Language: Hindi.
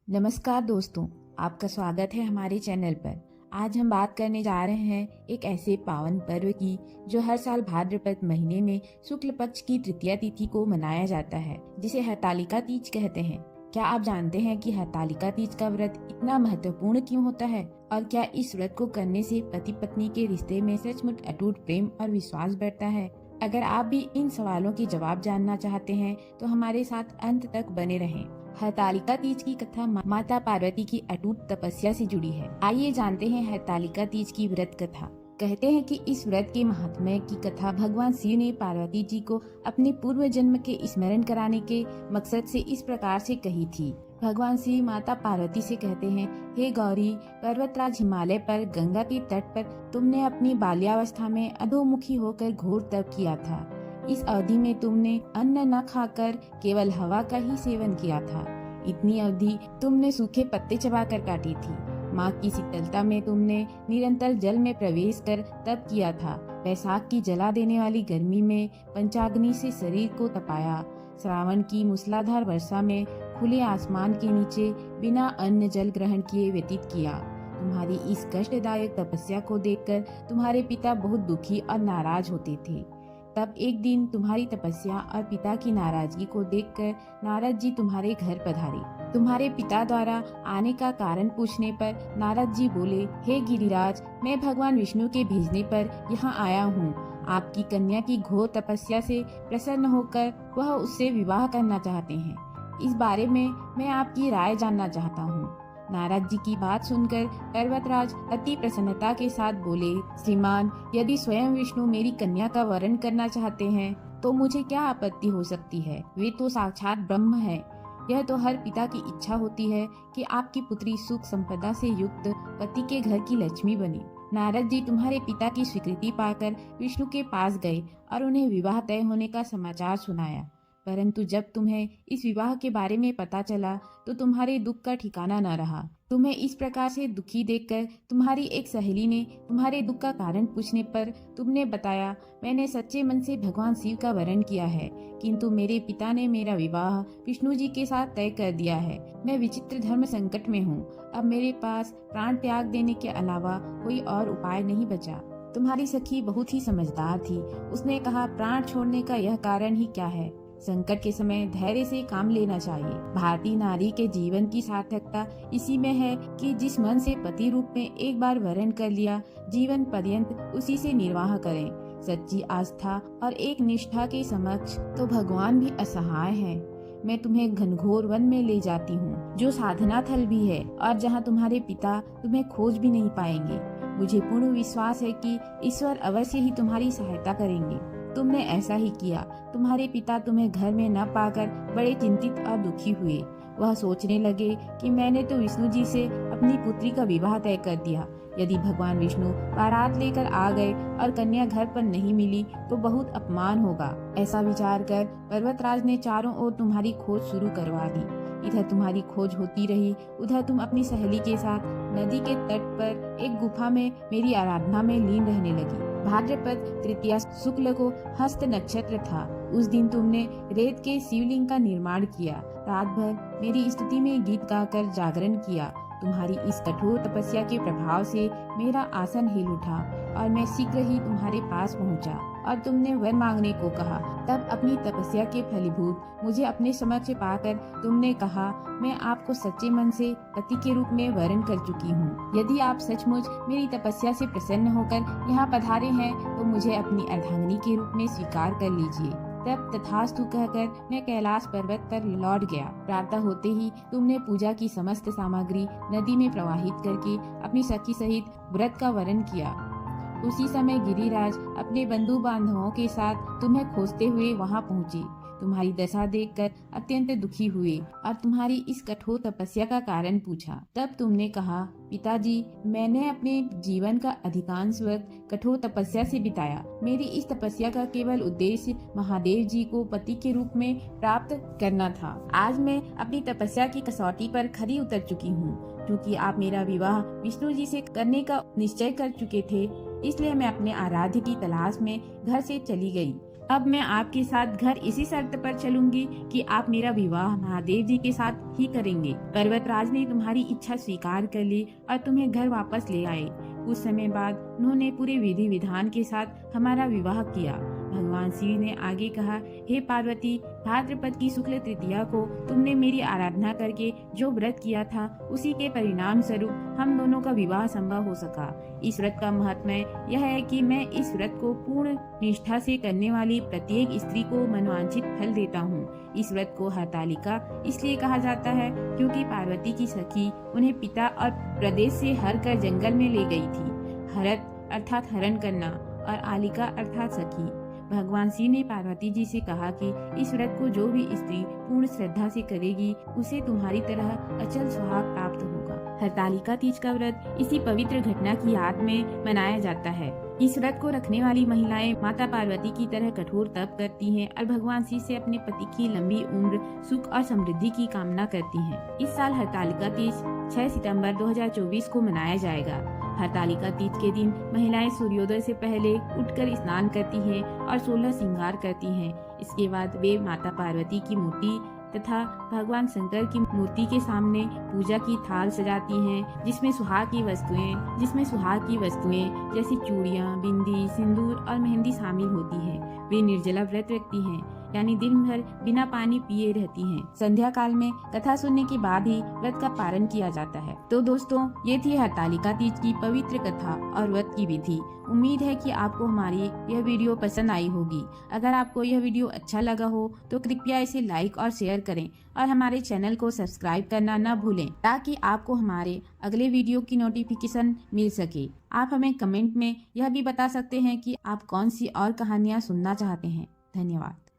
नमस्कार दोस्तों, आपका स्वागत है हमारे चैनल पर। आज हम बात करने जा रहे हैं एक ऐसे पावन पर्व की जो हर साल भाद्रपद महीने में शुक्ल पक्ष की तृतीया तिथि को मनाया जाता है, जिसे हरतालिका तीज कहते हैं। क्या आप जानते हैं कि हरतालिका तीज का व्रत इतना महत्वपूर्ण क्यों होता है और क्या इस व्रत को करने से पति पत्नी के रिश्ते में सचमुच अटूट प्रेम और विश्वास बढ़ता है? अगर आप भी इन सवालों के जवाब जानना चाहते हैं तो हमारे साथ अंत तक बने रहें। हरतालिका तीज की कथा माता पार्वती की अटूट तपस्या से जुड़ी है। आइए जानते हैं हरतालिका तीज की व्रत कथा। कहते हैं कि इस व्रत के महात्म्य की कथा भगवान शिव ने पार्वती जी को अपने पूर्व जन्म के स्मरण कराने के मकसद से इस प्रकार से कही थी। भगवान शिव माता पार्वती से कहते हैं, हे गौरी, पर्वतराज हिमालय पर गंगा के तट पर तुमने अपनी बाल्यावस्था में अधोमुखी होकर घोर तप किया था। इस अवधि में तुमने अन्न न खाकर केवल हवा का ही सेवन किया था। इतनी अवधि तुमने सूखे पत्ते चबाकर काटी थी। माँ की शीतलता में तुमने निरंतर जल में प्रवेश कर तप किया था। वैशाख की जला देने वाली गर्मी में पंचाग्नि से शरीर को तपाया। श्रावण की मूसलाधार वर्षा में खुले आसमान के नीचे बिना अन्न जल ग्रहण किए व्यतीत किया। तुम्हारी इस कष्टदायक तपस्या को देखकर तुम्हारे पिता बहुत दुखी और नाराज होते थे। तब एक दिन तुम्हारी तपस्या और पिता की नाराजगी को देखकर नारद जी तुम्हारे घर पधारे। तुम्हारे पिता द्वारा आने का कारण पूछने पर नारद जी बोले, हे गिरिराज, मैं भगवान विष्णु के भेजने पर यहाँ आया हूँ। आपकी कन्या की घोर तपस्या से प्रसन्न होकर वह उससे विवाह करना चाहते हैं। इस बारे में मैं आपकी राय जानना चाहता हूँ। नारद जी की बात सुनकर पर्वतराज अति प्रसन्नता के साथ बोले, श्रीमान, यदि स्वयं विष्णु मेरी कन्या का वरण करना चाहते हैं तो मुझे क्या आपत्ति हो सकती है। वे तो साक्षात ब्रह्म है। यह तो हर पिता की इच्छा होती है कि आपकी पुत्री सुख संपदा से युक्त पति के घर की लक्ष्मी बने। नारद जी तुम्हारे पिता की स्वीकृति पाकर विष्णु के पास गए और उन्हें विवाह तय होने का समाचार सुनाया। परंतु जब तुम्हें इस विवाह के बारे में पता चला तो तुम्हारे दुख का ठिकाना न रहा। तुम्हें इस प्रकार से दुखी देखकर तुम्हारी एक सहेली ने तुम्हारे दुख का कारण पूछने पर तुमने बताया, मैंने सच्चे मन से भगवान शिव का वरण किया है, किंतु मेरे पिता ने मेरा विवाह विष्णु जी के साथ तय कर दिया है। मैं विचित्र धर्म संकट में हूँ। अब मेरे पास प्राण त्याग देने के अलावा कोई और उपाय नहीं बचा। तुम्हारी सखी बहुत ही समझदार थी। उसने कहा, प्राण छोड़ने का यह कारण ही क्या है। संकट के समय धैर्य से काम लेना चाहिए। भारतीय नारी के जीवन की सार्थकता इसी में है कि जिस मन से पति रूप में एक बार वरण कर लिया, जीवन पर्यंत उसी से निर्वाह करें। सच्ची आस्था और एक निष्ठा के समक्ष तो भगवान भी असहाय हैं। मैं तुम्हें घनघोर वन में ले जाती हूँ, जो साधना थल भी है और जहाँ तुम्हारे पिता तुम्हें खोज भी नहीं पाएंगे। मुझे पूर्ण विश्वास है कि ईश्वर अवश्य ही तुम्हारी सहायता करेंगे। तुमने ऐसा ही किया। तुम्हारे पिता तुम्हें घर में न पाकर बड़े चिंतित और दुखी हुए। वह सोचने लगे कि मैंने तो विष्णु जी से अपनी पुत्री का विवाह तय कर दिया। यदि भगवान विष्णु बारात लेकर आ गए और कन्या घर पर नहीं मिली तो बहुत अपमान होगा। ऐसा विचार कर पर्वतराज ने चारों ओर तुम्हारी खोज शुरू करवा दी। इधर तुम्हारी खोज होती रही, उधर तुम अपनी सहेली के साथ नदी के तट पर एक गुफा में मेरी आराधना में लीन रहने लगी। भाद्रपद तृतीया शुक्ल को हस्त नक्षत्र था। उस दिन तुमने रेत के शिवलिंग का निर्माण किया। रात भर मेरी स्तुति में गीत गाकर जागरण किया। तुम्हारी इस कठोर तपस्या के प्रभाव से मेरा आसन हिल उठा और मैं शीघ्र ही तुम्हारे पास पहुंचा और तुमने वर मांगने को कहा। तब अपनी तपस्या के फलीभूत मुझे अपने समक्ष पाकर तुमने कहा, मैं आपको सच्चे मन से पति के रूप में वरण कर चुकी हूँ। यदि आप सचमुच मेरी तपस्या से प्रसन्न होकर यहाँ पधारे हैं तो मुझे अपनी अर्धांगिनी के रूप में स्वीकार कर लीजिए। तब तथास्तु कहकर मैं कैलाश पर्वत पर लौट गया। प्रातः होते ही तुमने पूजा की समस्त सामग्री नदी में प्रवाहित करके अपनी सखी सहित व्रत का वरण किया। उसी समय गिरिराज अपने बंधु बांधवों के साथ तुम्हें खोजते हुए वहां पहुंचे। तुम्हारी दशा देखकर अत्यंत दुखी हुए और तुम्हारी इस कठोर तपस्या का कारण पूछा। तब तुमने कहा, पिताजी, मैंने अपने जीवन का अधिकांश वक्त कठोर तपस्या से बिताया। मेरी इस तपस्या का केवल उद्देश्य महादेव जी को पति के रूप में प्राप्त करना था। आज मैं अपनी तपस्या की कसौटी पर खरी उतर चुकी हूँ। क्योंकि आप मेरा विवाह विष्णु जी से करने का निश्चय कर चुके थे, इसलिए मैं अपने आराध्य की तलाश में घर से चली गई। अब मैं आपके साथ घर इसी शर्त पर चलूंगी कि आप मेरा विवाह महादेव जी के साथ ही करेंगे। पर्वतराज ने तुम्हारी इच्छा स्वीकार कर ली और तुम्हें घर वापस ले आए। कुछ समय बाद उन्होंने पूरे विधि विधान के साथ हमारा विवाह किया। भगवान शिव ने आगे कहा, हे पार्वती, भाद्रपद की शुक्ल तृतीया को तुमने मेरी आराधना करके जो व्रत किया था उसी के परिणाम स्वरूप हम दोनों का विवाह संभव हो सका। इस व्रत का महत्व यह है कि मैं इस व्रत को पूर्ण निष्ठा से करने वाली प्रत्येक स्त्री को मनोवांछित फल देता हूँ। इस व्रत को हरतालिका इसलिए कहा जाता है क्योंकि पार्वती की सखी उन्हें पिता और प्रदेश से हर कर जंगल में ले गई थी। हरत अर्थात हरण करना और आलिका अर्थात सखी। भगवान शिव ने पार्वती जी से कहा कि इस व्रत को जो भी स्त्री पूर्ण श्रद्धा से करेगी उसे तुम्हारी तरह अचल सुहाग प्राप्त होगा। हरतालिका तीज का व्रत इसी पवित्र घटना की याद में मनाया जाता है। इस व्रत को रखने वाली महिलाएं माता पार्वती की तरह कठोर तप करती हैं और भगवान शिव से अपने पति की लंबी उम्र, सुख और समृद्धि की कामना करती हैं। इस साल हरतालिका तीज 6 सितंबर 2024 को मनाया जाएगा। हरतालिका तीज के दिन महिलाएं सूर्योदय से पहले उठकर स्नान करती हैं और 16 श्रृंगार करती हैं। इसके बाद वे माता पार्वती की मूर्ति तथा भगवान शंकर की मूर्ति के सामने पूजा की थाल सजाती हैं, जिसमें सुहाग की वस्तुएं जैसे चूड़ियां, बिंदी, सिंदूर और मेहंदी शामिल होती है। वे निर्जला व्रत रखती हैं, यानी दिन भर बिना पानी पिए रहती हैं। संध्या काल में कथा सुनने के बाद ही व्रत का पारण किया जाता है। तो दोस्तों, ये थी हरतालिका तीज की पवित्र कथा और व्रत की विधि। उम्मीद है कि आपको हमारी यह वीडियो पसंद आई होगी। अगर आपको यह वीडियो अच्छा लगा हो तो कृपया इसे लाइक और शेयर करें और हमारे चैनल को सब्सक्राइब करना न भूलें ताकि आपको हमारे अगले वीडियो की नोटिफिकेशन मिल सके। आप हमें कमेंट में यह भी बता सकते हैं कि आप कौन सी और कहानियाँ सुनना चाहते हैं। धन्यवाद।